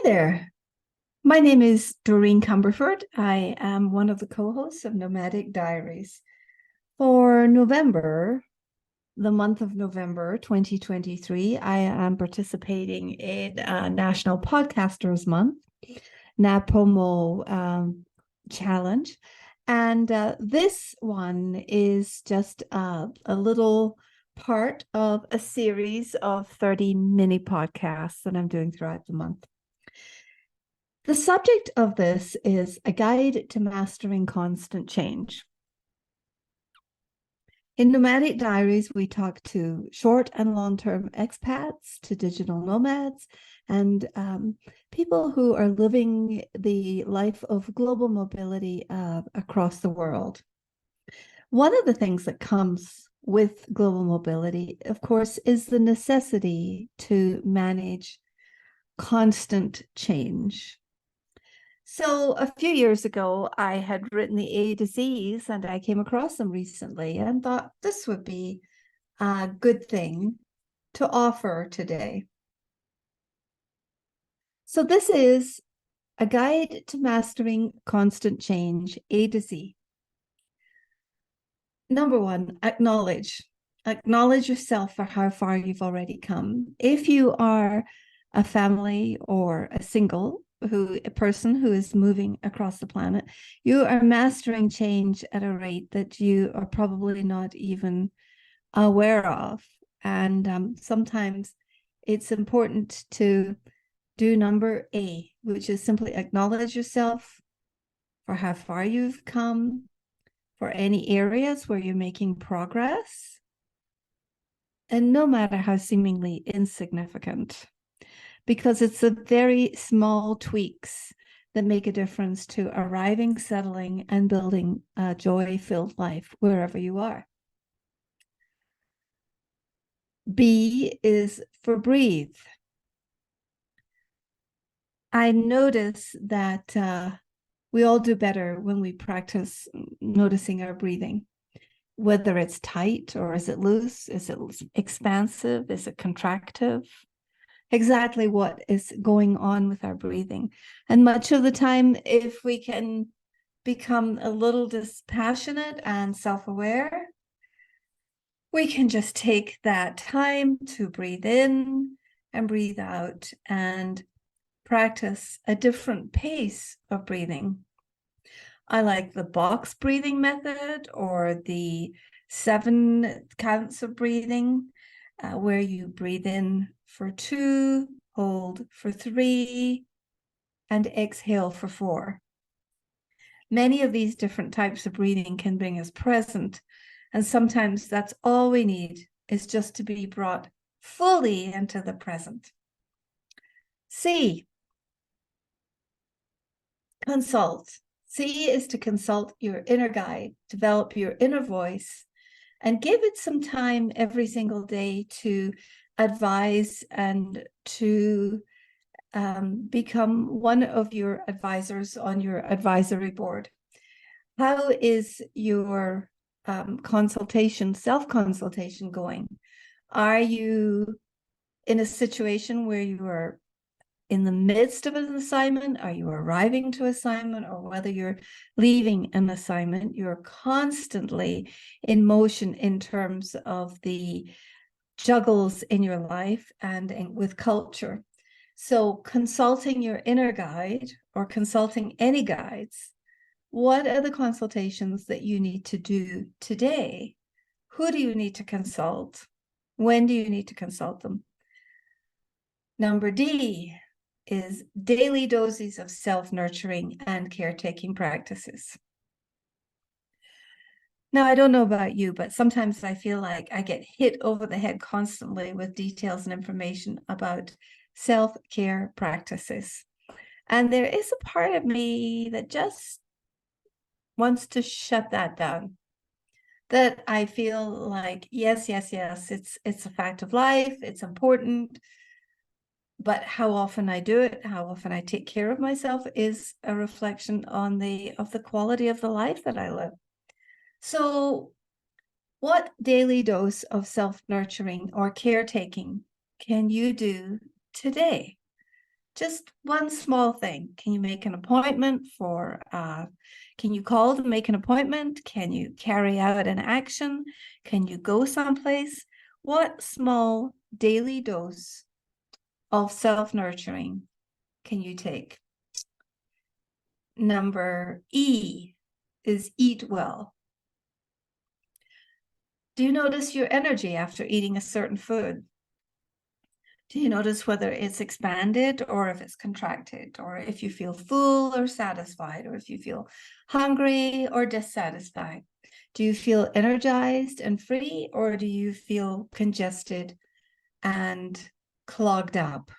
There. My name is Doreen Cumberford. I am one of the co-hosts of Nomadic Diaries. For November, the month of November 2023, I am participating in National Podcasters Month, NaPodPoMo challenge. And this one is just a little part of a series of 30 mini podcasts that I'm doing throughout the month. The subject of this is a guide to mastering constant change. In Nomadic Diaries, we talk to short and long-term expats, to digital nomads, and people who are living the life of global mobility across the world. One of the things that comes with global mobility, of course, is the necessity to manage constant change. So a few years ago, I had written the A to Z's and I came across them recently and thought this would be a good thing to offer today. So this is a guide to mastering constant change, A to Z. Number one, acknowledge. Acknowledge yourself for how far you've already come. If you are a family or a person who is moving across the planet, you are mastering change at a rate that you are probably not even aware of. And sometimes it's important to do number A, which is simply acknowledge yourself for how far you've come, for any areas where you're making progress, and no matter how seemingly insignificant, because it's the very small tweaks that make a difference to arriving, settling, and building a joy-filled life wherever you are. B is for breathe. I notice that we all do better when we practice noticing our breathing, whether it's tight or is it loose, is it expansive, is it contractive? Exactly what is going on with our breathing. And much of the time, if we can become a little dispassionate and self-aware, we can just take that time to breathe in and breathe out and practice a different pace of breathing. I like the box breathing method or the 7 counts of breathing, where you breathe in for 2, hold for 3, and exhale for 4. Many of these different types of breathing can bring us present, and sometimes that's all we need, is just to be brought fully into the present. C, consult. C is to consult your inner guide, develop your inner voice, and give it some time every single day to advise and to become one of your advisors on your advisory board. How is your self-consultation going? Are you in a situation where you are in the midst of an assignment? Are you arriving to assignment? Or whether you're leaving an assignment, you're constantly in motion in terms of the juggles in your life and with culture. So consulting your inner guide or consulting any guides, what are the consultations that you need to do today? Who do you need to consult? When do you need to consult them? Number D is daily doses of self-nurturing and caretaking practices. Now, I don't know about you, but sometimes I feel like I get hit over the head constantly with details and information about self-care practices. And there is a part of me that just wants to shut that down. That I feel like, yes, it's a fact of life, it's important, but how often I do it, how often I take care of myself is a reflection of the quality of the life that I live. So what daily dose of self-nurturing or caretaking can you do today? Just one small thing. Can you make an appointment for, can you call to make an appointment? Can you carry out an action? Can you go someplace? What small daily dose of self-nurturing can you take? Number E is eat well. Do you notice your energy after eating a certain food? Do you notice whether it's expanded or if it's contracted, or if you feel full or satisfied, or if you feel hungry or dissatisfied? Do you feel energized and free, or do you feel congested and clogged up?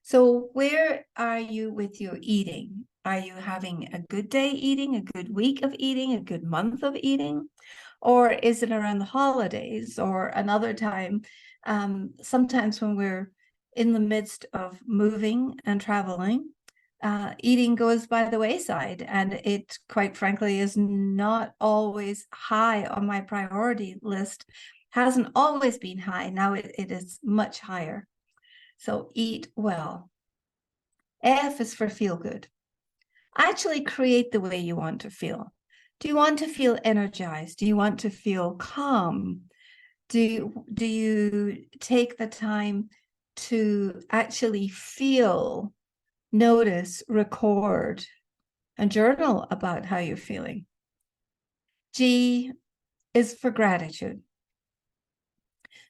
So where are you with your eating? Are you having a good day eating, a good week of eating, a good month of eating? Or is it around the holidays or another time? Sometimes when we're in the midst of moving and traveling, eating goes by the wayside, and it, quite frankly, is not always high on my priority list. Hasn't always been high. Now it is much higher. So eat well. F is for feel good. Actually create the way you want to feel. Do you want to feel energized? Do you want to feel calm? Do you take the time to actually feel, notice, record, and journal about how you're feeling? G is for gratitude.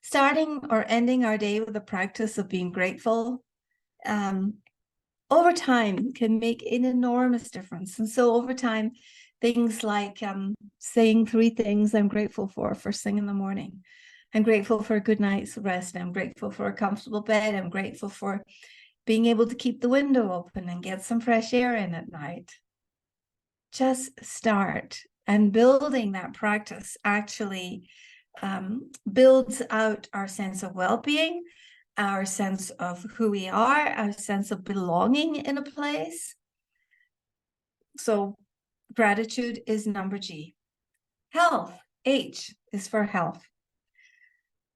Starting or ending our day with the practice of being grateful over time can make an enormous difference. And so over time, things like saying 3 things I'm grateful for first thing in the morning. I'm grateful for a good night's rest. I'm grateful for a comfortable bed. I'm grateful for being able to keep the window open and get some fresh air in at night. Just start, and building that practice actually builds out our sense of well-being, our sense of who we are, our sense of belonging in a place. So gratitude is number G. Health, H, is for health.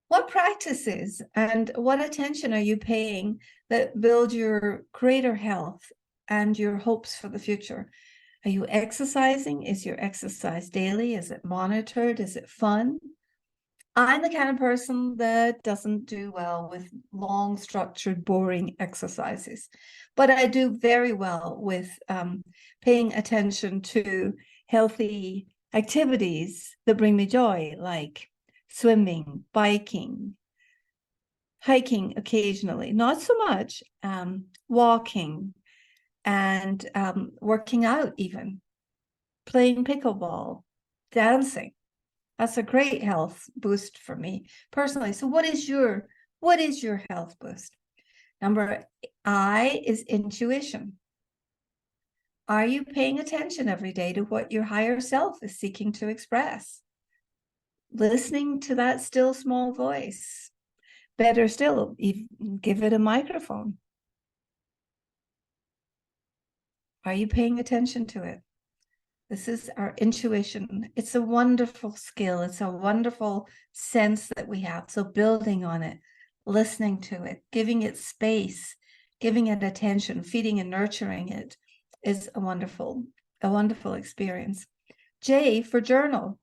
What practices and what attention are you paying that build your greater health and your hopes for the future? Are you exercising? Is your exercise daily? Is it monitored? Is it fun? I'm the kind of person that doesn't do well with long, structured, boring exercises, but I do very well with paying attention to healthy activities that bring me joy, like swimming, biking, hiking occasionally, not so much, walking, and working out, even playing pickleball, dancing. That's a great health boost for me personally. So what is your health boost? Number I is intuition. Are you paying attention every day to what your higher self is seeking to express? Listening to that still small voice. Better still, give it a microphone. Are you paying attention to it? This is our intuition. It's a wonderful skill. It's a wonderful sense that we have. So building on it, listening to it, giving it space, giving it attention, feeding and nurturing it is a wonderful experience. J for journal.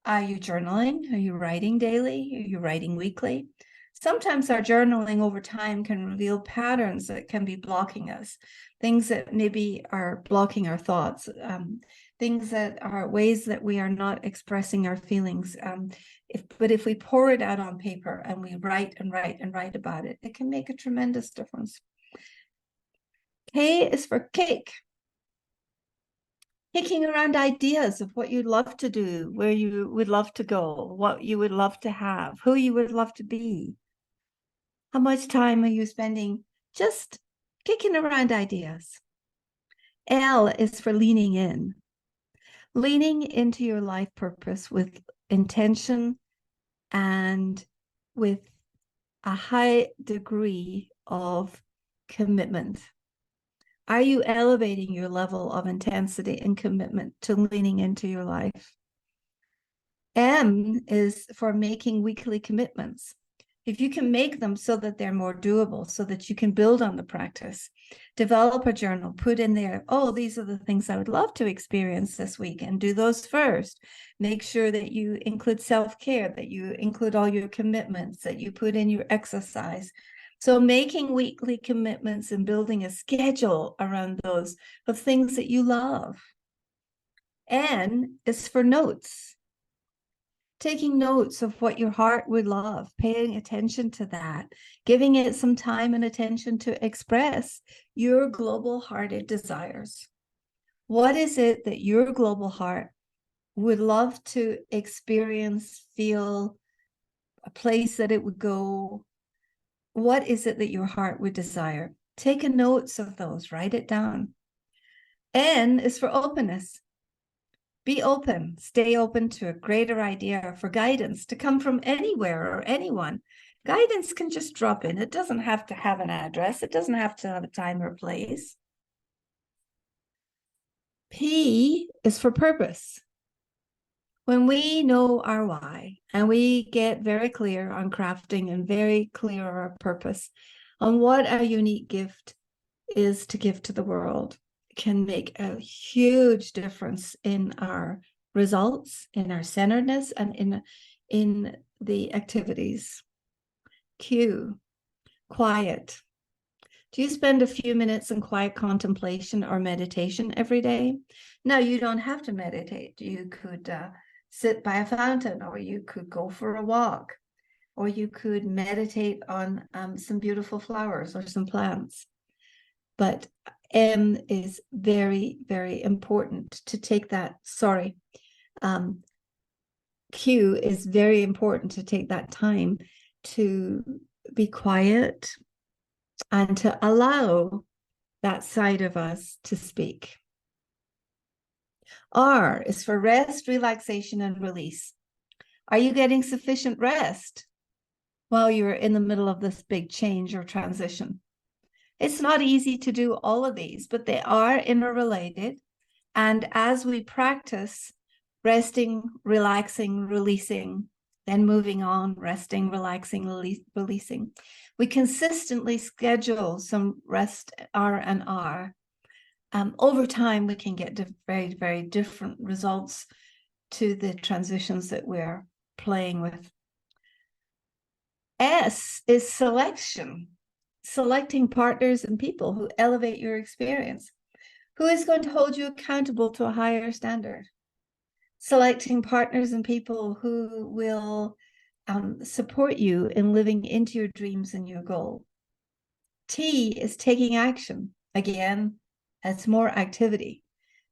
Are you journaling? Are you writing daily? Are you writing weekly? Sometimes our journaling over time can reveal patterns that can be blocking us, things that maybe are blocking our thoughts, things that are ways that we are not expressing our feelings. But if we pour it out on paper and we write and write and write about it, it can make a tremendous difference. K is for cake. Kicking around ideas of what you'd love to do, where you would love to go, what you would love to have, who you would love to be. How much time are you spending just kicking around ideas? L is for leaning in. Leaning into your life purpose with intention and with a high degree of commitment. Are you elevating your level of intensity and commitment to leaning into your life? M is for making weekly commitments. if you can make them so that they're more doable, so that you can build on the practice, develop a journal, put in there, oh, these are the things I would love to experience this week, and do those first. Make sure that you include self-care, that you include all your commitments, that you put in your exercise. So making weekly commitments and building a schedule around those of things that you love. N is for notes. Taking notes of what your heart would love, paying attention to that, giving it some time and attention to express your global-hearted desires. What is it that your global heart would love to experience, feel, a place that it would go? What is it that your heart would desire? Take a notes of those, write it down. N is for openness. Be open, stay open to a greater idea for guidance to come from anywhere or anyone. Guidance can just drop in. It doesn't have to have an address. It doesn't have to have a time or place. P is for purpose. When we know our why and we get very clear on crafting and very clear on our purpose, on what our unique gift is to give to the world, can make a huge difference in our results, in our centeredness, and in the activities. Q, quiet. Do you spend a few minutes in quiet contemplation or meditation every day? Now, you don't have to meditate. You could sit by a fountain, or you could go for a walk, or you could meditate on some beautiful flowers or some plants. But M is very, very important to take that. Q is very important to take that time to be quiet and to allow that side of us to speak. R is for rest, relaxation, and release. Are you getting sufficient rest while you're in the middle of this big change or transition? It's not easy to do all of these, but they are interrelated. And as we practice resting, relaxing, releasing, then moving on, resting, relaxing, releasing, we consistently schedule some rest, R and R. Over time, we can get very, very different results to the transitions that we're playing with. S is selection. Selecting partners and people who elevate your experience. Who is going to hold you accountable to a higher standard? Selecting partners and people who will support you in living into your dreams and your goal. T is taking action. Again, it's more activity.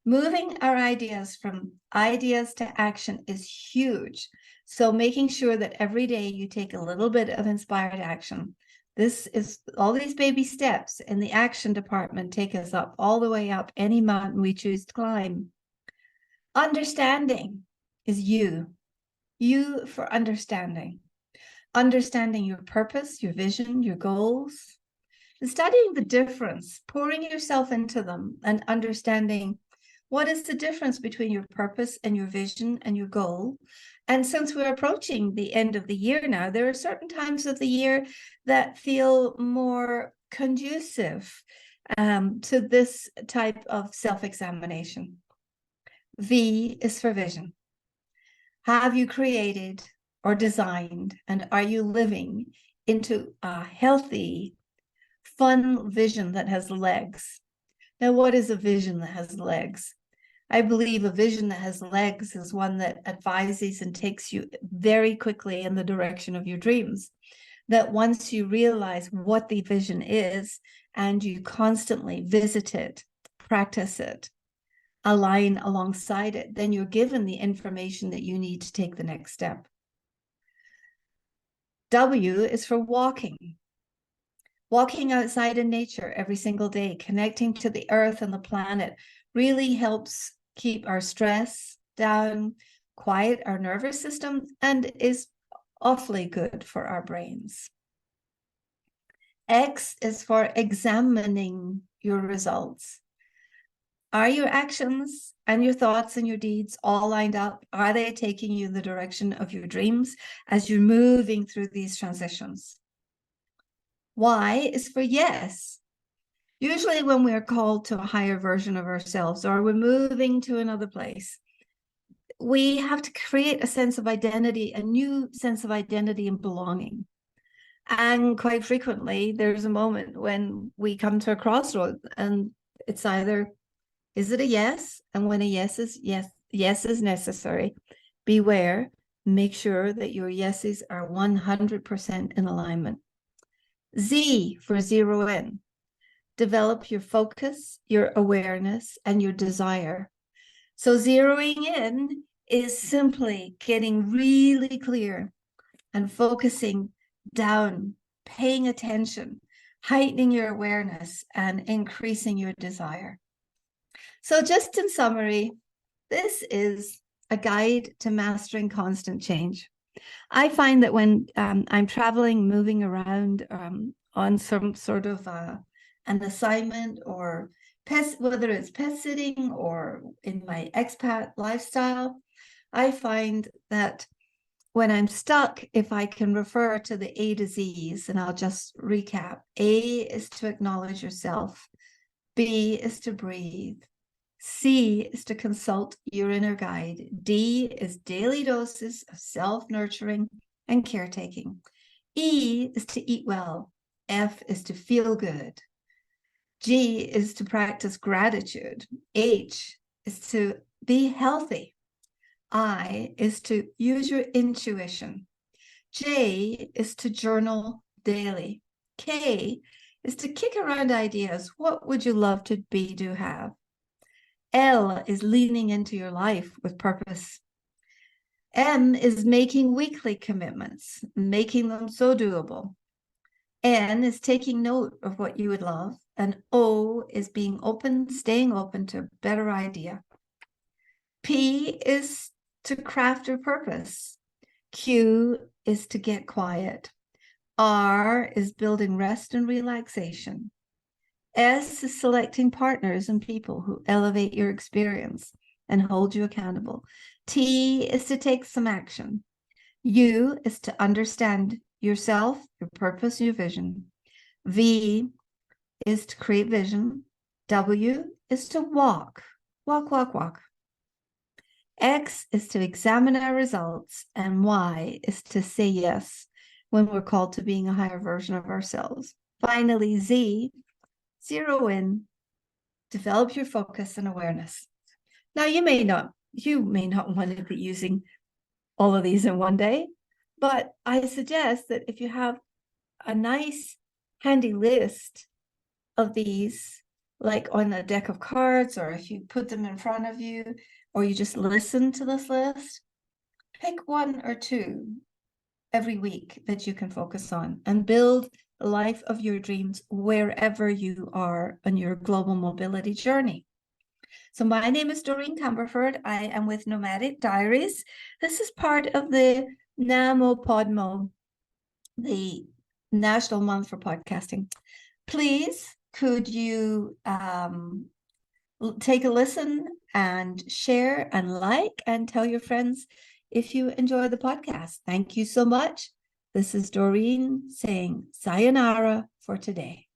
Moving our ideas from ideas to action is huge. So making sure that every day you take a little bit of inspired action. This is all these baby steps in the action department take us up all the way up any mountain we choose to climb. Understanding is you. You for understanding. Understanding your purpose, your vision, your goals. And studying the difference, pouring yourself into them and understanding what is the difference between your purpose and your vision and your goal. And since we're approaching the end of the year now, there are certain times of the year that feel more conducive to this type of self-examination. V is for vision. Have you created or designed, and are you living into a healthy, fun vision that has legs? Now, what is a vision that has legs? I believe a vision that has legs is one that advises and takes you very quickly in the direction of your dreams. That once you realize what the vision is and you constantly visit it, practice it, align alongside it, then you're given the information that you need to take the next step. W is for walking. Walking outside in nature every single day, connecting to the earth and the planet really helps keep our stress down, quiet our nervous system, and is awfully good for our brains. X is for examining your results. Are your actions and your thoughts and your deeds all lined up? Are they taking you the direction of your dreams as you're moving through these transitions? Y is for yes. Usually when we're called to a higher version of ourselves or we're moving to another place, we have to create a sense of identity, a new sense of identity and belonging. And quite frequently, there's a moment when we come to a crossroad and it's either, is it a yes? And when a yes is yes, yes is necessary, beware, make sure that your yeses are 100% in alignment. Z for zero in. Develop your focus, your awareness, and your desire. So zeroing in is simply getting really clear and focusing down, paying attention, heightening your awareness, and increasing your desire. So just in summary, this is a guide to mastering constant change. I find that when I'm traveling, moving around on some sort of an assignment or whether it's pet sitting or in my expat lifestyle, I find that when I'm stuck, if I can refer to the A to Z's, and I'll just recap. A is to acknowledge yourself. B is to breathe. C is to consult your inner guide. D is daily doses of self-nurturing and caretaking. E is to eat well. F is to feel good. G is to practice gratitude. H is to be healthy. I is to use your intuition. J is to journal daily. K is to kick around ideas. What would you love to be, do, have? L is leaning into your life with purpose. M is making weekly commitments, making them so doable. N is taking note of what you would love. And O is being open, staying open to a better idea. P is to craft your purpose. Q is to get quiet. R is building rest and relaxation. S is selecting partners and people who elevate your experience and hold you accountable. T is to take some action. U is to understand yourself, your purpose, your vision. V is to create vision. W is to walk. Walk. X is to examine our results, and Y is to say yes when we're called to being a higher version of ourselves. Finally, Z, zero in, develop your focus and awareness. Now, you may not want to be using all of these in one day, but I suggest that if you have a nice handy list of these, like on a deck of cards, or if you put them in front of you, or you just listen to this list, pick one or two every week that you can focus on and build the life of your dreams wherever you are on your global mobility journey. So my name is Doreen Cumberford. I am with Nomadic Diaries. This is part of the NaPodPoMo, the National Month for Podcasting. Please, could you take a listen and share and like and tell your friends if you enjoy the podcast. Thank you so much. This is Doreen saying sayonara for today.